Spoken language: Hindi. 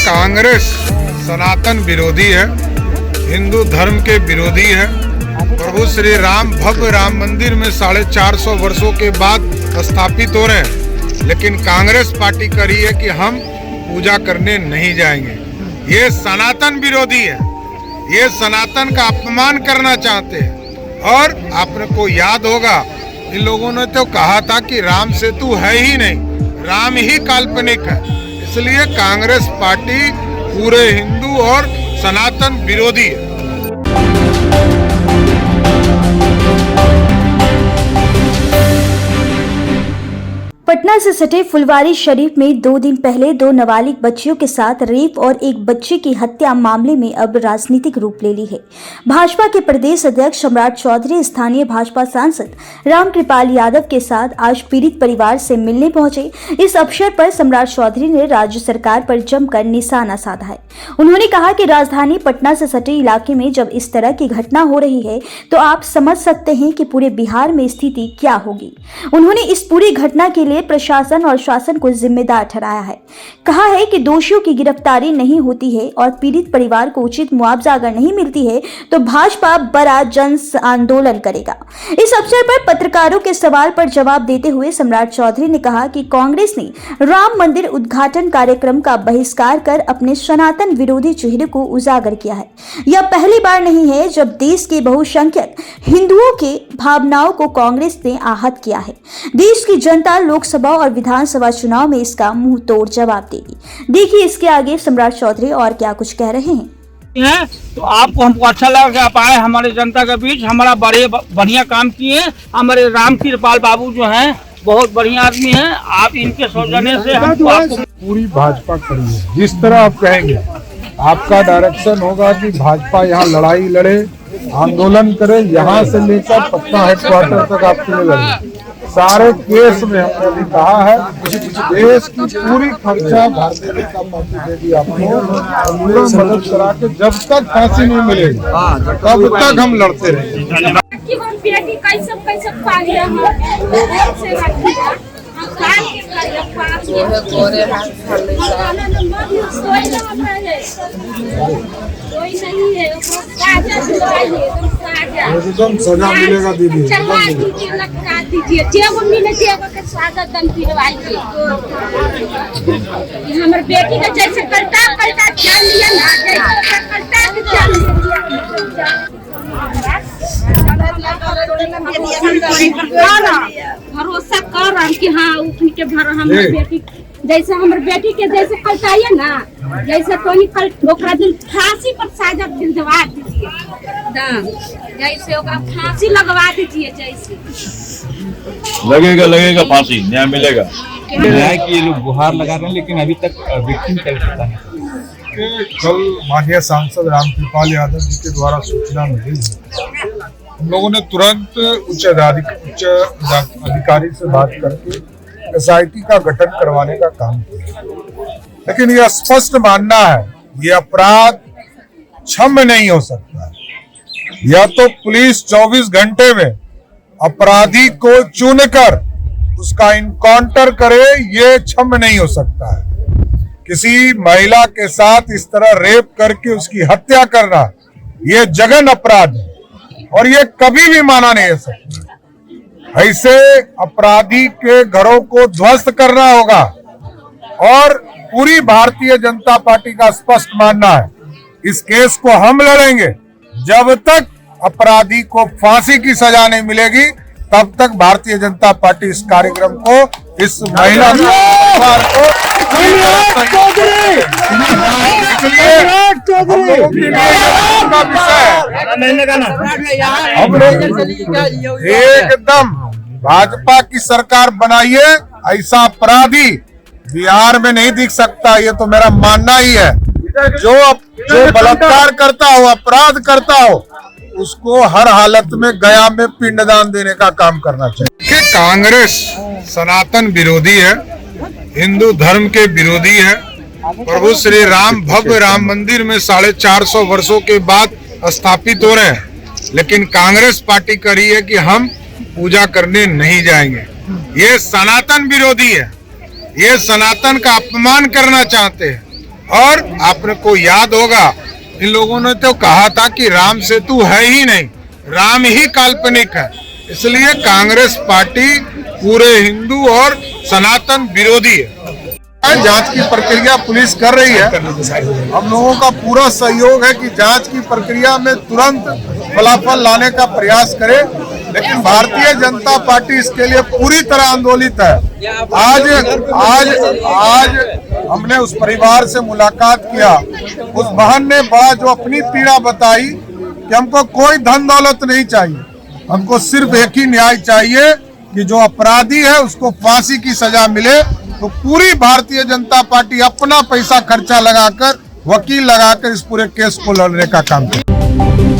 कांग्रेस सनातन विरोधी है, हिंदू धर्म के विरोधी है। प्रभु श्री राम भव्य राम मंदिर में 450 वर्षों के बाद स्थापित हो रहे हैं, लेकिन कांग्रेस पार्टी कर रही है कि हम पूजा करने नहीं जाएंगे। ये सनातन विरोधी है, ये सनातन का अपमान करना चाहते हैं। और आपको याद होगा, इन लोगों ने तो कहा था कि राम सेतु है ही नहीं, राम ही काल्पनिक है। इसलिए कांग्रेस पार्टी पूरे हिंदू और सनातन विरोधी है। पटना से सटे फुलवारी शरीफ में 2 दिन पहले 2 नाबालिग बच्चियों के साथ रेप और एक बच्चे की हत्या मामले में अब राजनीतिक रूप ले ली है। भाजपा के प्रदेश अध्यक्ष सम्राट चौधरी स्थानीय भाजपा सांसद रामकृपाल यादव के साथ आज पीड़ित परिवार से मिलने पहुंचे। इस अवसर पर सम्राट चौधरी ने राज्य सरकार पर जमकर निशाना साधा है। उन्होंने कहा कि राजधानी पटना से सटे इलाके में जब इस तरह की घटना हो रही है तो आप समझ सकते हैं कि पूरे बिहार में स्थिति क्या होगी। उन्होंने इस पूरी घटना के लिए प्रशासन और शासन को जिम्मेदार ठहराया है। कहा है कि दोषियों की गिरफ्तारी नहीं होती है और पीड़ित परिवार को उचित मुआवजा अगर नहीं मिलती है तो भाजपा बड़ा जन आंदोलन करेगा। इस अवसर पर पत्रकारों के सवाल पर जवाब देते हुए सम्राट चौधरी ने कहा कि कांग्रेस ने राम मंदिर उद्घाटन कार्यक्रम का बहिष्कार कर अपने सनातन विरोधी चेहरे को उजागर किया है। यह पहली बार नहीं है जब देश के बहुसंख्यक हिंदुओं के भावनाओं को कांग्रेस ने आहत किया है। देश की जनता लोकसभा और विधानसभा चुनाव में इसका मुंह तोड़ जवाब देगी। देखिए इसके आगे सम्राट चौधरी और क्या कुछ कह रहे हैं। तो आपको हमको अच्छा लगा कि आप आए हमारे जनता के बीच, हमारा बड़े बढ़िया काम किए। हमारे रामकृपाल बाबू जो हैं बहुत बढ़िया आदमी हैं। आप इनके सौजन्य से हमको पूरी भाजपा खड़ी है। जिस तरह आप कहेंगे, आपका डायरेक्शन होगा कि भाजपा यहाँ लड़ाई लड़े, आंदोलन करे, यहाँ से लेकर पटना हेडक्वार्टर तक आपके लिए लड़े। सारे केस में हमने अभी कहा है देश की पूरी खर्चा भारतीय जनता पार्टी देगी आपको, पूरा मदद करा के जब तक फांसी नहीं मिलेगी तब तक हम लड़ते रहेंगे। एकदम सजा मिलेगा दीदी, हमारे बेटी का जैसे करता ध्यान लिया ना, भरोसा कर कि हाँ उनके भर हमारे बेटी जैसे हमारे बेटी के जैसे कलताइए ना, जैसे कोई कल ओकरा दिन फांसी पर साजा दिलवा दीजिए, जैसे ओकरा फांसी लगवा दीजिए। जैसे लगेगा फांसी, न्याय मिलेगा। न्याय की ये लोग गुहार लगा रहे हैं, लेकिन अभी तक विक्टिम क्या पता है। कल माननीय सांसद रामकृपाल यादव जी के द्वारा सूचना मिली, हम लोगों ने तुरंत उच्च अधिकारी से बात करके SIT का गठन करवाने का काम किया। लेकिन यह स्पष्ट मानना है ये अपराध क्षम्य नहीं हो सकता। या तो पुलिस 24 घंटे में अपराधी को चुनकर उसका इनकाउंटर करे, ये क्षम्य नहीं हो सकता है। किसी महिला के साथ इस तरह रेप करके उसकी हत्या करना ये जघन अपराध है और ये कभी भी माना नहीं जा सकता। ऐसे अपराधी के घरों को ध्वस्त करना होगा और पूरी भारतीय जनता पार्टी का स्पष्ट मानना है इस केस को हम लड़ेंगे जब तक अपराधी को फांसी की सजा नहीं मिलेगी, तब तक भारतीय जनता पार्टी इस कार्यक्रम को, इस महिला को हम लोग एकदम भाजपा की सरकार बनाइए। ऐसा अपराधी बिहार में नहीं दिख सकता, ये तो मेरा मानना ही है। जो बलात्कार करता हो, अपराध करता हो, उसको हर हालत में गया में पिंडदान देने का काम करना चाहिए। कि कांग्रेस सनातन विरोधी है, हिंदू धर्म के विरोधी है। प्रभु श्री राम भव्य राम मंदिर में 450 वर्षों के बाद स्थापित हो रहे हैं, लेकिन कांग्रेस पार्टी कर रही है कि हम पूजा करने नहीं जाएंगे। ये सनातन विरोधी है, ये सनातन का अपमान करना चाहते हैं। और आपने को याद होगा, इन लोगों ने तो कहा था कि राम सेतु है ही नहीं, राम ही काल्पनिक है। इसलिए कांग्रेस पार्टी पूरे हिंदू और सनातन विरोधी है। जांच की प्रक्रिया पुलिस कर रही है। हम लोगों का पूरा सहयोग है कि जांच की प्रक्रिया में तुरंत फलाफल लाने का प्रयास करे, लेकिन भारतीय जनता पार्टी इसके लिए पूरी तरह आंदोलित है। आज हमने उस परिवार से मुलाकात किया, उस बहन ने बड़ा जो अपनी पीड़ा बताई कि हमको कोई धन दौलत नहीं चाहिए, हमको सिर्फ एक ही न्याय चाहिए कि जो अपराधी है उसको फांसी की सजा मिले। तो पूरी भारतीय जनता पार्टी अपना पैसा खर्चा लगाकर, वकील लगाकर इस पूरे केस को लड़ने का काम करे।